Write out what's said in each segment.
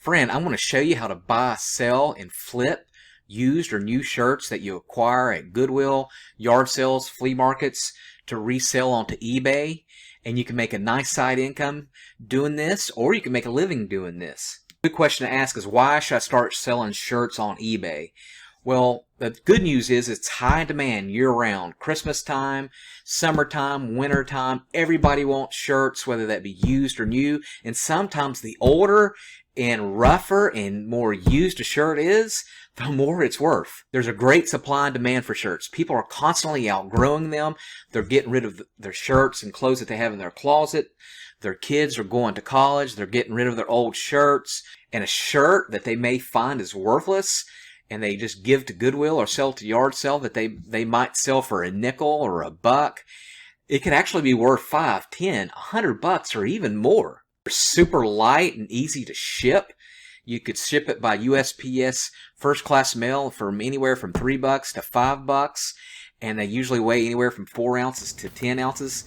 Friend, I'm going to show you how to buy, sell, and flip used or new shirts that you acquire at Goodwill, yard sales, flea markets to resell onto eBay. And you can make a nice side income doing this, or you can make a living doing this. Good question to ask is, why should I start selling shirts on eBay? Well, the good news is it's high demand year-round. Christmas time, summertime, wintertime, everybody wants shirts, whether that be used or new. And sometimes the older and rougher and more used a shirt is, the more it's worth. There's a great supply and demand for shirts. People are constantly outgrowing them. They're getting rid of their shirts and clothes that they have in their closet. Their kids are going to college. They're getting rid of their old shirts. And a shirt that they may find is worthless, and they just give to Goodwill or sell to yard sale that they might sell for a nickel or a buck, it could actually be worth $5, $10, $100 or even more. They're super light and easy to ship. You could ship it by USPS first class mail from anywhere from $3 to $5, and they usually weigh anywhere from 4 ounces to 10 ounces.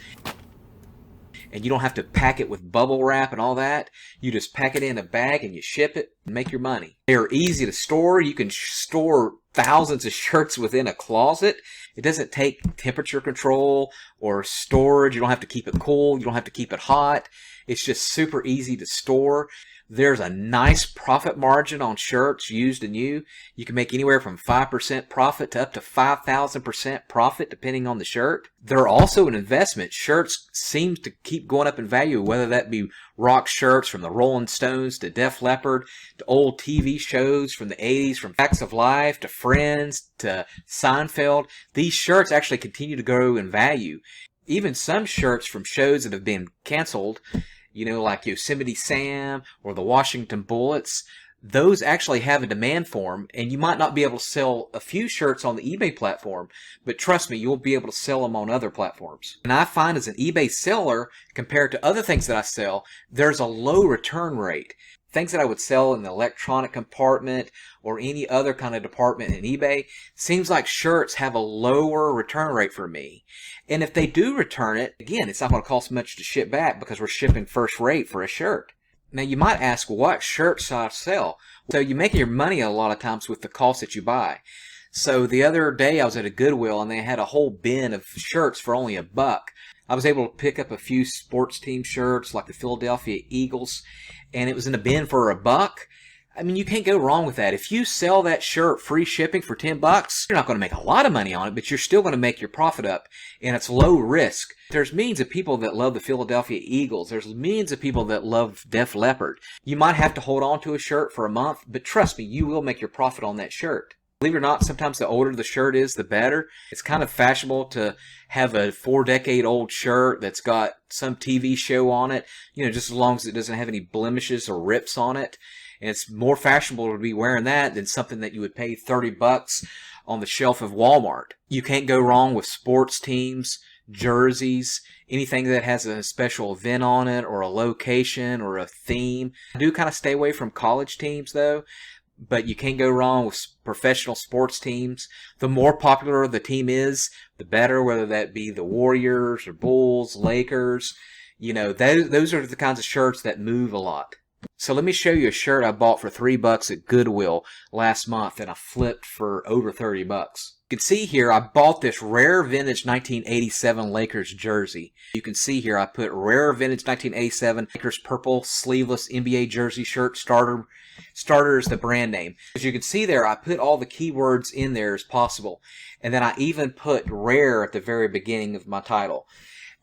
And you don't have to pack it with bubble wrap and all that. You just pack it in a bag and you ship it and make your money. They're easy to store. You can store thousands of shirts within a closet. It doesn't take temperature control or storage. You don't have to keep it cool. You don't have to keep it hot. It's just super easy to store. There's a nice profit margin on shirts used and new. You can make anywhere from 5% profit to up to 5,000% profit depending on the shirt. They're also an investment. Shirts seem to keep going up in value, whether that be rock shirts from the Rolling Stones to Def Leppard to old TV shows from the 80s, from Facts of Life to Friends to Seinfeld. These shirts actually continue to grow in value. Even some shirts from shows that have been canceled, you know, like Yosemite Sam or the Washington Bullets, those actually have a demand for them, and you might not be able to sell a few shirts on the eBay platform, but trust me, you'll be able to sell them on other platforms. And I find as an eBay seller, compared to other things that I sell, there's a low return rate. Things that I would sell in the electronic compartment or any other kind of department in eBay, seems like shirts have a lower return rate for me. And if they do return it, again, it's not going to cost much to ship back because we're shipping first rate for a shirt. Now you might ask, what shirts should I sell? So you make your money a lot of times with the cost that you buy. So the other day I was at a Goodwill and they had a whole bin of shirts for only $1. I was able to pick up a few sports team shirts like the Philadelphia Eagles, and it was in a bin for $1. I mean, you can't go wrong with that. If you sell that shirt free shipping for $10, you're not going to make a lot of money on it, but you're still going to make your profit up, and it's low risk. There's millions of people that love the Philadelphia Eagles. There's millions of people that love Def Leppard. You might have to hold on to a shirt for a month, but trust me, you will make your profit on that shirt. Believe it or not, sometimes the older the shirt is, the better. It's kind of fashionable to have a 4-decade-old shirt that's got some TV show on it, you know, just as long as it doesn't have any blemishes or rips on it. And it's more fashionable to be wearing that than something that you would pay $30 on the shelf of Walmart. You can't go wrong with sports teams, jerseys, anything that has a special event on it or a location or a theme. I do kind of stay away from college teams though. But you can't go wrong with professional sports teams. The more popular the team is, the better, whether that be the Warriors or Bulls, Lakers. You know, those are the kinds of shirts that move a lot. So let me show you a shirt I bought for $3 at Goodwill last month and I flipped for over $30. You can see here I bought this rare vintage 1987 Lakers jersey. You can see here I put rare vintage 1987 Lakers purple sleeveless NBA jersey shirt. Starter is the brand name. As you can see there, I put all the keywords in there as possible. And then I even put rare at the very beginning of my title.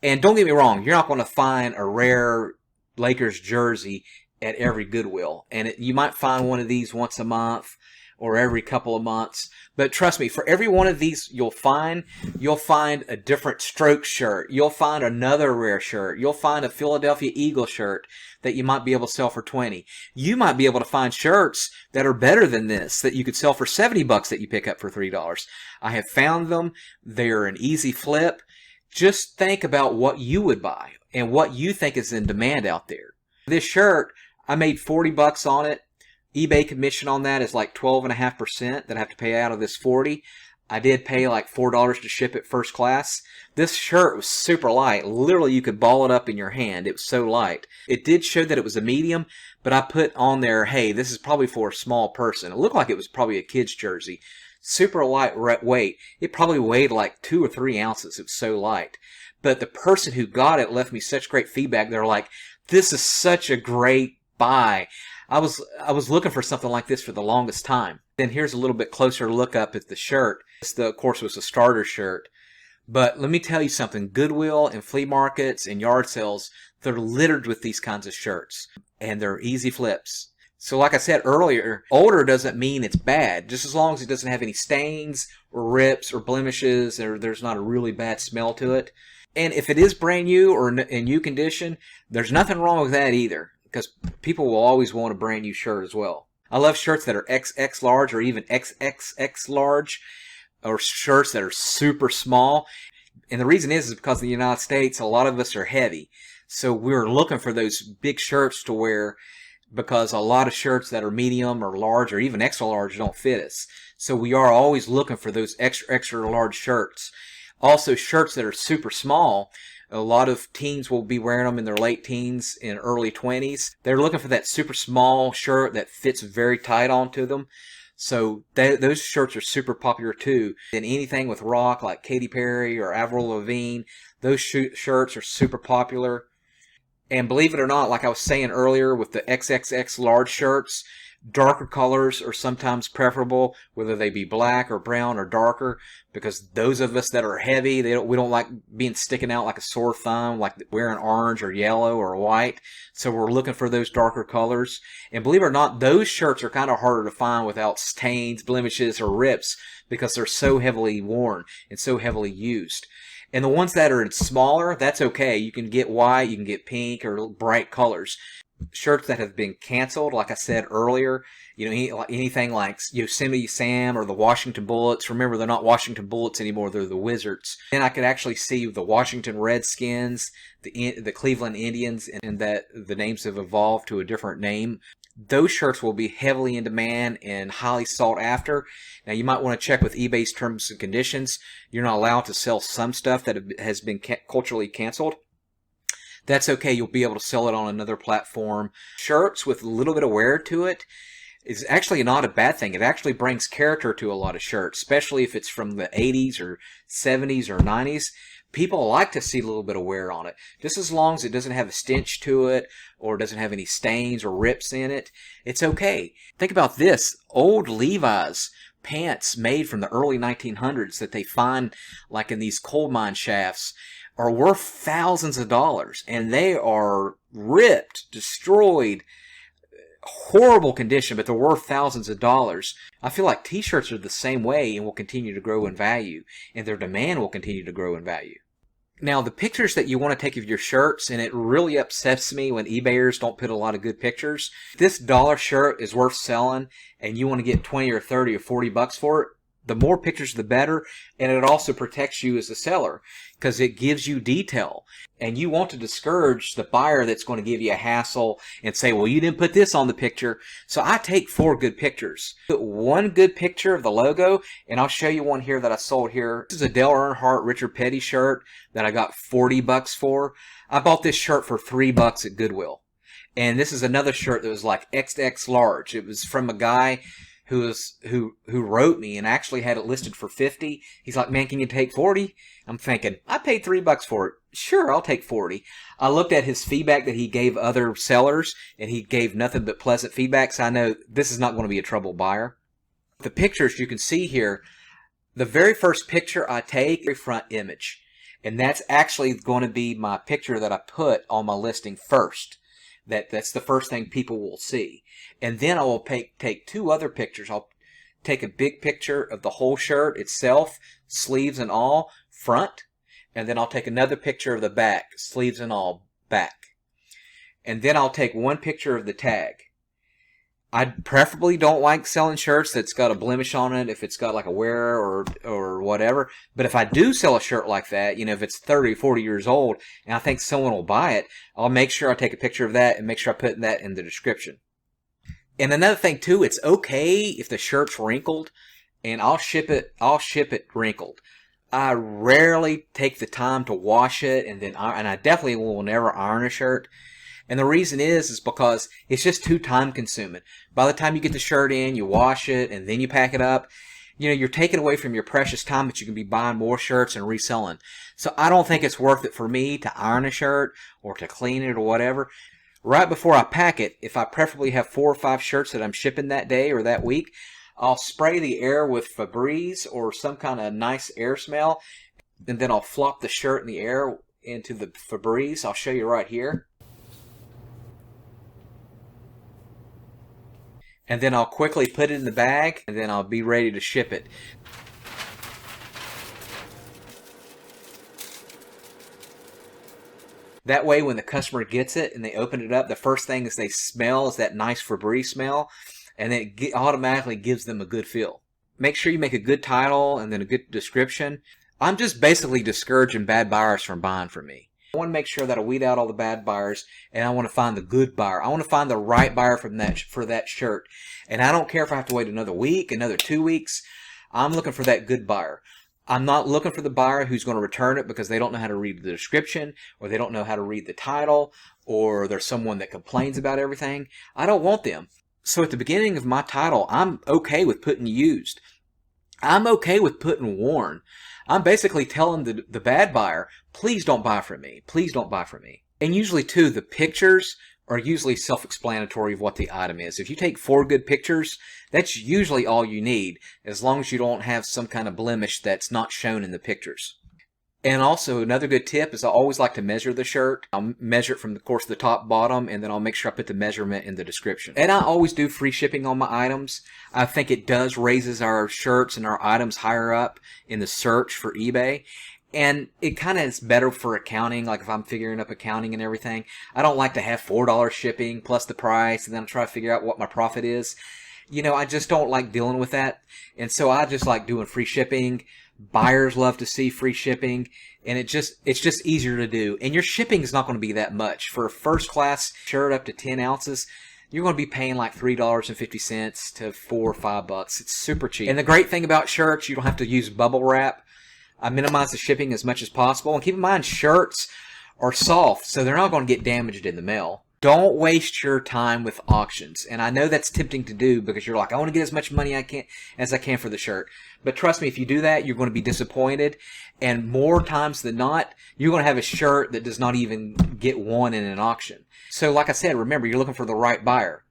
And don't get me wrong, you're not going to find a rare Lakers jersey at every Goodwill. And you might find one of these once a month or every couple of months. But trust me, for every one of these you'll find a different stroke shirt. You'll find another rare shirt. You'll find a Philadelphia Eagle shirt that you might be able to sell for $20. You might be able to find shirts that are better than this that you could sell for $70 that you pick up for $3. I have found them. They're an easy flip. Just think about what you would buy and what you think is in demand out there. This shirt, I made $40 on it. eBay commission on that is like 12.5% that I have to pay out of this $40. I did pay like $4 to ship it first class. This shirt was super light. Literally, you could ball it up in your hand. It was so light. It did show that it was a medium, but I put on there, hey, this is probably for a small person. It looked like it was probably a kid's jersey. Super light weight. It probably weighed like 2 or 3 ounces. It was so light. But the person who got it left me such great feedback. They're like, this is such a great buy. I was looking for something like this for the longest time. Then here's a little bit closer look up at the shirt. This, of course, was a starter shirt. But let me tell you something. Goodwill and flea markets and yard sales, they're littered with these kinds of shirts. And they're easy flips. So like I said earlier, older doesn't mean it's bad. Just as long as it doesn't have any stains or rips or blemishes, or there's not a really bad smell to it. And if it is brand new or in new condition, there's nothing wrong with that either. Because people will always want a brand new shirt as well. I love shirts that are XX large or even XXX large, or shirts that are super small. And the reason is because in the United States, a lot of us are heavy. So we're looking for those big shirts to wear, because a lot of shirts that are medium or large or even extra large don't fit us. So we are always looking for those extra large shirts. Also, shirts that are super small. A lot of teens will be wearing them in their late teens and early 20s. They're looking for that super small shirt that fits very tight onto them. So those shirts are super popular too. And anything with rock like Katy Perry or Avril Lavigne, those shirts are super popular. And believe it or not, like I was saying earlier with the XXX large shirts, darker colors are sometimes preferable, whether they be black or brown or darker, because those of us that are heavy, we don't like being sticking out like a sore thumb, like wearing orange or yellow or white. So we're looking for those darker colors. And believe it or not, those shirts are kind of harder to find without stains, blemishes, or rips, because they're so heavily worn and so heavily used. And the ones that are smaller, that's okay. You can get white, you can get pink or bright colors. Shirts that have been canceled, like I said earlier, anything like Yosemite Sam or the Washington Bullets. Remember, they're not Washington Bullets anymore, they're the Wizards. And I could actually see the Washington Redskins, the Cleveland Indians, and that the names have evolved to a different name. Those shirts will be heavily in demand and highly sought after. Now, you might want to check with eBay's terms and conditions. You're not allowed to sell some stuff that has been culturally canceled. That's okay. You'll be able to sell it on another platform. Shirts with a little bit of wear to it is actually not a bad thing. It actually brings character to a lot of shirts, especially if it's from the 80s or 70s or 90s. People like to see a little bit of wear on it. Just as long as it doesn't have a stench to it or doesn't have any stains or rips in it, it's okay. Think about this. Old Levi's pants made from the early 1900s that they find like in these coal mine shafts are worth thousands of dollars, and they are ripped, destroyed, horrible condition, but they're worth thousands of dollars. I feel like t-shirts are the same way and will continue to grow in value, and their demand will continue to grow in value. Now, the pictures that you want to take of your shirts, and it really upsets me when eBayers don't put a lot of good pictures. If this dollar shirt is worth selling and you want to get 20 or 30 or 40 bucks for it, the more pictures the better, and it also protects you as a seller because it gives you detail. And you want to discourage the buyer that's going to give you a hassle and say, well, you didn't put this on the picture. So I take 4 good pictures. Put one good picture of the logo, and I'll show you one here that I sold here. This is a Dale Earnhardt Richard Petty shirt that I got 40 bucks for. I bought this shirt for 3 bucks at Goodwill. And this is another shirt that was like XX large. It was from a guy who wrote me and actually had it listed for 50. He's like, man, can you take 40? I'm thinking, I paid 3 bucks for it. Sure, I'll take 40. I looked at his feedback that he gave other sellers, and he gave nothing but pleasant feedback, so I know this is not going to be a trouble buyer. The pictures you can see here, the very first picture I take, the front image. And that's actually going to be my picture that I put on my listing first. That's the first thing people will see. And then I will take 2 other pictures. I'll take a big picture of the whole shirt itself, sleeves and all, front. And then I'll take another picture of the back, sleeves and all, back. And then I'll take one picture of the tag. I preferably don't like selling shirts that's got a blemish on it, if it's got like a wear or whatever. But if I do sell a shirt like that, if it's 30, 40 years old, and I think someone will buy it, I'll make sure I take a picture of that and make sure I put that in the description. And another thing too, it's okay if the shirt's wrinkled and I'll ship it wrinkled. I rarely take the time to wash it, and I definitely will never iron a shirt. And the reason is because it's just too time consuming. By the time you get the shirt in, you wash it, and then you pack it up, you're taking away from your precious time that you can be buying more shirts and reselling. So I don't think it's worth it for me to iron a shirt or to clean it or whatever. Right before I pack it, if I preferably have 4 or 5 shirts that I'm shipping that day or that week, I'll spray the air with Febreze or some kind of nice air smell, and then I'll flop the shirt in the air into the Febreze. I'll show you right here. And then I'll quickly put it in the bag, and then I'll be ready to ship it. That way, when the customer gets it and they open it up, the first thing is they smell is that nice Febreze smell, and then it automatically gives them a good feel. Make sure you make a good title and then a good description. I'm just basically discouraging bad buyers from buying from me. I want to make sure that I weed out all the bad buyers, and I want to find the good buyer. I want to find the right buyer for that shirt. And I don't care if I have to wait another week, another 2 weeks. I'm looking for that good buyer. I'm not looking for the buyer who's going to return it because they don't know how to read the description, or they don't know how to read the title, or there's someone that complains about everything. I don't want them. So at the beginning of my title, I'm okay with putting used. I'm okay with putting worn. I'm basically telling the bad buyer, please don't buy from me. Please don't buy from me. And usually, too, the pictures are usually self-explanatory of what the item is. If you take 4 good pictures, that's usually all you need, as long as you don't have some kind of blemish that's not shown in the pictures. And also, another good tip is I always like to measure the shirt. I'll measure it from, of course, the top, bottom, and then I'll make sure I put the measurement in the description. And I always do free shipping on my items. I think it does raises our shirts and our items higher up in the search for eBay. And it kind of is better for accounting, like if I'm figuring up accounting and everything. I don't like to have $4 shipping plus the price, and then try to figure out what my profit is. I just don't like dealing with that. And so I just like doing free shipping. Buyers love to see free shipping, and it's just easier to do. And your shipping is not going to be that much. For a first class shirt up to 10 ounces, you're going to be paying like $3.50 to $4 or $5. It's super cheap. And the great thing about shirts, you don't have to use bubble wrap. I minimize the shipping as much as possible. And keep in mind, shirts are soft, so they're not going to get damaged in the mail. Don't waste your time with auctions. And I know that's tempting to do because you're like, I want to get as much money as I can for the shirt. But trust me, if you do that, you're going to be disappointed. And more times than not, you're going to have a shirt that does not even get won in an auction. So like I said, remember, you're looking for the right buyer.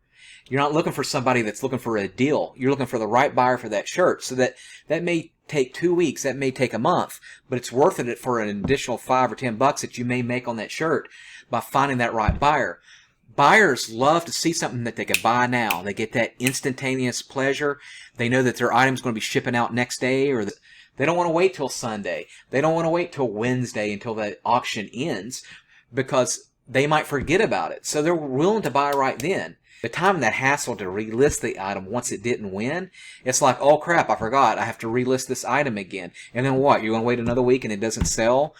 You're not looking for somebody that's looking for a deal. You're looking for the right buyer for that shirt. So that may take 2 weeks, that may take a month, but it's worth it for an additional $5 or $10 that you may make on that shirt by finding that right buyer. Buyers love to see something that they can buy now. They get that instantaneous pleasure. They know that their item's going to be shipping out next day, or they don't want to wait till Sunday. They don't want to wait till Wednesday until the auction ends because they might forget about it. So they're willing to buy right then. The time and that hassle to relist the item once it didn't win, it's like, oh crap, I forgot. I have to relist this item again. And then what? You're going to wait another week and it doesn't sell?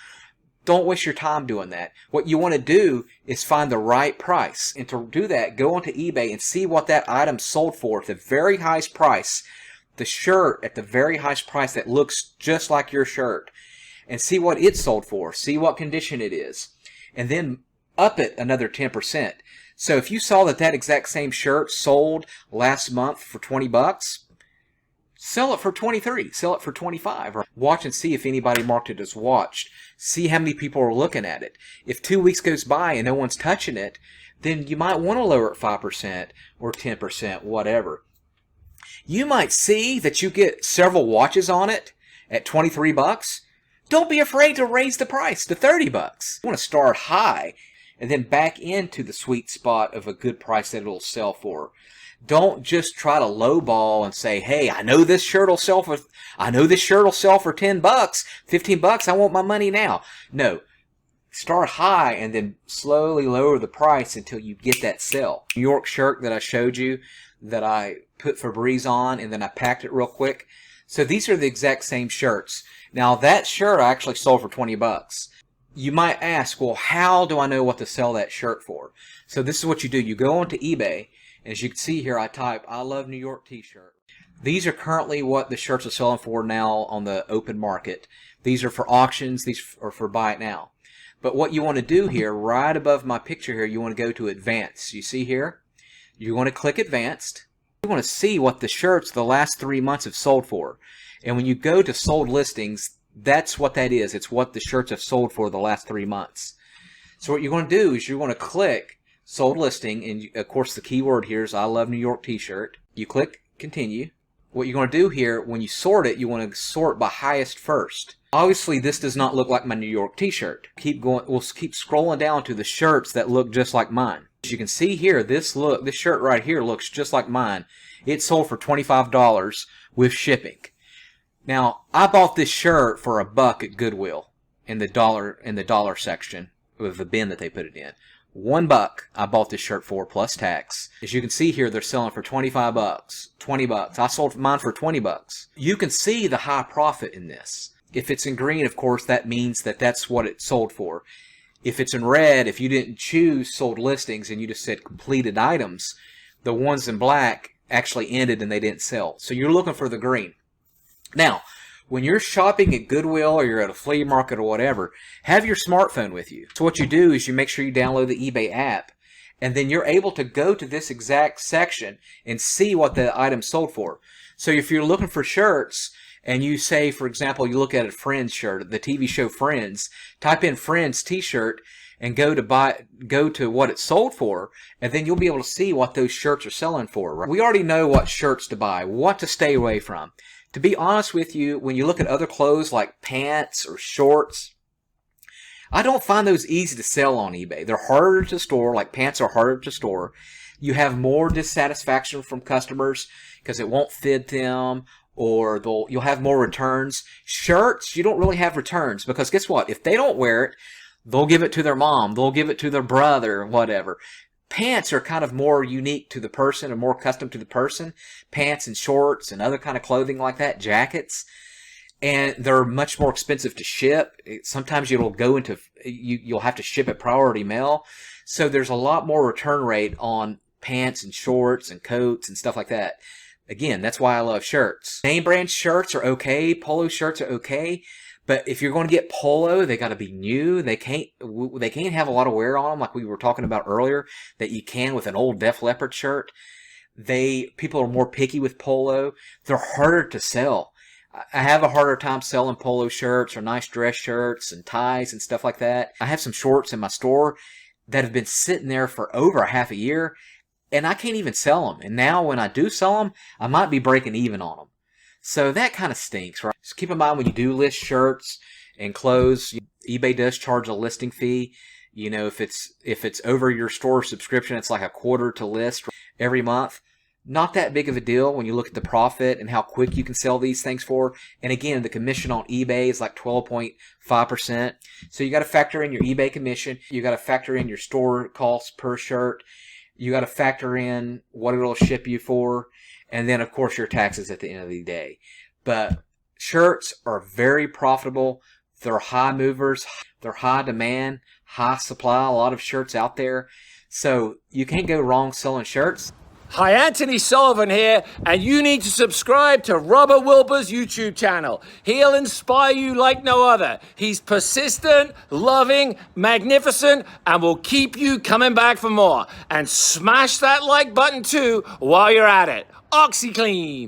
Don't waste your time doing that. What you want to do is find the right price. And to do that, go onto eBay and see what that item sold for at the very highest price. The shirt at the very highest price that looks just like your shirt. And see what it sold for. See what condition it is. And then up it another 10%. So if you saw that exact same shirt sold last month for $20, sell it for $23, sell it for $25, or watch and see if anybody marked it as watched. See how many people are looking at it. If 2 weeks goes by and no one's touching it, then you might want to lower it 5% or 10%, whatever. You might see that you get several watches on it at $23. Don't be afraid to raise the price to $30. You want to start high and then back into the sweet spot of a good price that it'll sell for. Don't just try to lowball and say, hey, I know this shirt will sell for $10, $15, I want my money now. No. Start high and then slowly lower the price until you get that sell. New York shirt that I showed you that I put Febreze on and then I packed it real quick. So these are the exact same shirts. Now that shirt I actually sold for $20. You might ask, well, how do I know what to sell that shirt for? So this is what you do. You go onto eBay, and as you can see here, I type, I love New York t-shirt. These are currently what the shirts are selling for now on the open market. These are for auctions. These are for buy it now. But what you want to do here, right above my picture here, you want to go to Advanced. You see here? You want to click Advanced. You want to see what the shirts the last 3 months have sold for. And when you go to sold listings, that's what that is. It's what the shirts have sold for the last 3 months. So what you're going to do is you're going to click sold listing, and of course the keyword here is I love New York t-shirt. You click continue. What you're going to do here, when you sort it, you want to sort by highest first. Obviously this does not look like my New York t-shirt. Keep going. We'll keep scrolling down to the shirts that look just like mine. As you can see here, this shirt right here looks just like mine. It sold for $25 with shipping. Now, I bought this shirt for $1 at Goodwill in the dollar section with the bin that they put it in. $1 I bought this shirt for plus tax. As you can see here, they're selling for $25, $20. I sold mine for $20. You can see the high profit in this. If it's in green, of course, that means that that's what it sold for. If it's in red, if you didn't choose sold listings and you just said completed items, the ones in black actually ended and they didn't sell. So you're looking for the green. Now, when you're shopping at Goodwill or you're at a flea market or whatever, have your smartphone with you. So what you do is you make sure you download the eBay app, and then you're able to go to this exact section and see what the item sold for. So if you're looking for shirts and you say, for example, you look at a Friends shirt, the TV show Friends, type in Friends t-shirt and go to what it sold for, and then you'll be able to see what those shirts are selling for. Right? We already know what shirts to buy, what to stay away from. To be honest with you, when you look at other clothes like pants or shorts, I don't find those easy to sell on eBay. They're harder to store, like pants are harder to store. You have more dissatisfaction from customers because it won't fit them, or you'll have more returns. Shirts, you don't really have returns because guess what? If they don't wear it, they'll give it to their mom, they'll give it to their brother, whatever. Pants are kind of more unique to the person and more custom to the person. Pants and shorts and other kind of clothing like that, jackets. And they're much more expensive to ship. Sometimes you'll have to ship it priority mail. So there's a lot more return rate on pants and shorts and coats and stuff like that. Again, that's why I love shirts. Name brand shirts are okay. Polo shirts are okay. But if you're going to get polo, they got to be new. They can't have a lot of wear on them, like we were talking about earlier, that you can with an old Def Leppard shirt. People are more picky with polo. They're harder to sell. I have a harder time selling polo shirts or nice dress shirts and ties and stuff like that. I have some shorts in my store that have been sitting there for over half a year, and I can't even sell them. And now when I do sell them, I might be breaking even on them. So that kind of stinks, right? So keep in mind when you do list shirts and clothes, eBay does charge a listing fee. You know, if it's over your store subscription, it's like $0.25 to list every month. Not that big of a deal when you look at the profit and how quick you can sell these things for. And again, the commission on eBay is like 12.5%. So you got to factor in your eBay commission. You got to factor in your store costs per shirt. You got to factor in what it'll ship you for. And then, of course, your taxes at the end of the day. But shirts are very profitable. They're high movers. They're high demand, high supply. A lot of shirts out there. So you can't go wrong selling shirts. Hi, Anthony Sullivan here, and you need to subscribe to Robert Wilbur's YouTube channel. He'll inspire you like no other. He's persistent, loving, magnificent, and will keep you coming back for more. And smash that like button too while you're at it. OxyClean.